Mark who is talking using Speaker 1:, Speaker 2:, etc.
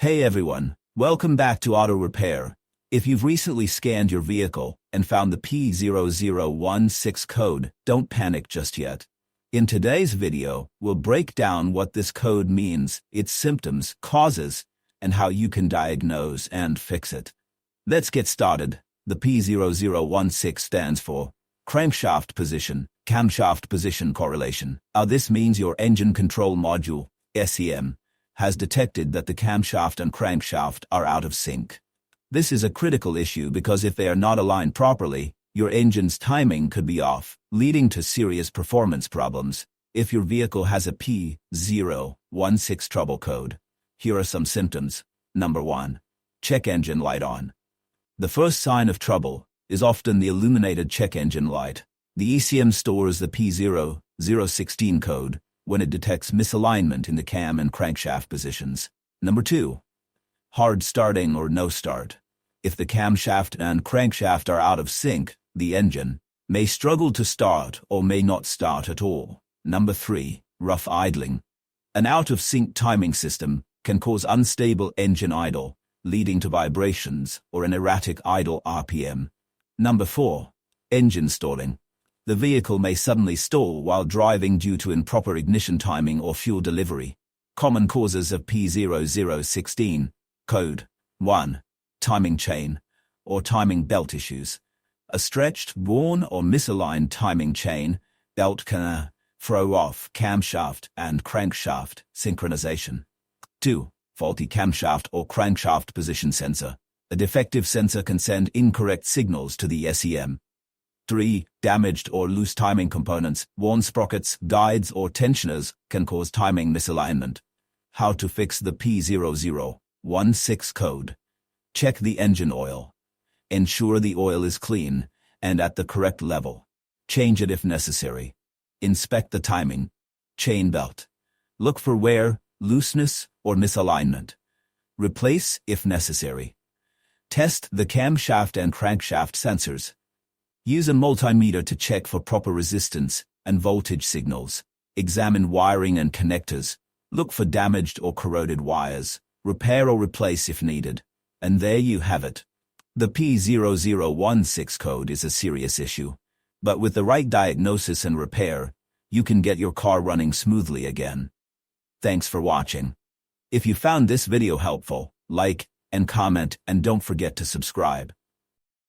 Speaker 1: Hey everyone, welcome back to Auto Repair. If you've recently scanned your vehicle and found the P0016 code, don't panic just yet. In today's video, we'll break down what this code means, its symptoms, causes, and how you can diagnose and fix it. Let's get started. The P0016 stands for Camshaft Position Correlation. This means your engine control module, SEM, has detected that the camshaft and crankshaft are out of sync. This is a critical issue because if they are not aligned properly, your engine's timing could be off, leading to serious performance problems. If your vehicle has a P0016 trouble code, here are some symptoms. Number 1. Check engine light on. The first sign of trouble is often the illuminated check engine light. The ECM stores the P0016 code when it detects misalignment in the cam and crankshaft positions. Number 2. Hard starting or no start. If the camshaft and crankshaft are out of sync, the engine may struggle to start or may not start at all. Number 3. Rough idling. An out-of-sync timing system can cause unstable engine idle, leading to vibrations or an erratic idle RPM. Number 4. Engine stalling. The vehicle may suddenly stall while driving due to improper ignition timing or fuel delivery. Common causes of P0016 code. 1. Timing chain or timing belt issues. A stretched, worn, or misaligned timing chain belt can throw off camshaft and crankshaft synchronization. 2. Faulty camshaft or crankshaft position sensor. A defective sensor can send incorrect signals to the SEM. 3. Damaged or loose timing components, worn sprockets, guides, or tensioners can cause timing misalignment. How to fix the P0016 code. Check the engine oil. Ensure the oil is clean and at the correct level. Change it if necessary. Inspect the timing chain belt. Look for wear, looseness, or misalignment. Replace if necessary. Test the camshaft and crankshaft sensors. Use a multimeter to check for proper resistance and voltage signals. Examine wiring and connectors. Look for damaged or corroded wires. Repair or replace if needed. And there you have it. The P0016 code is a serious issue, but with the right diagnosis and repair, you can get your car running smoothly again. Thanks for watching. If you found this video helpful, like and comment, and don't forget to subscribe.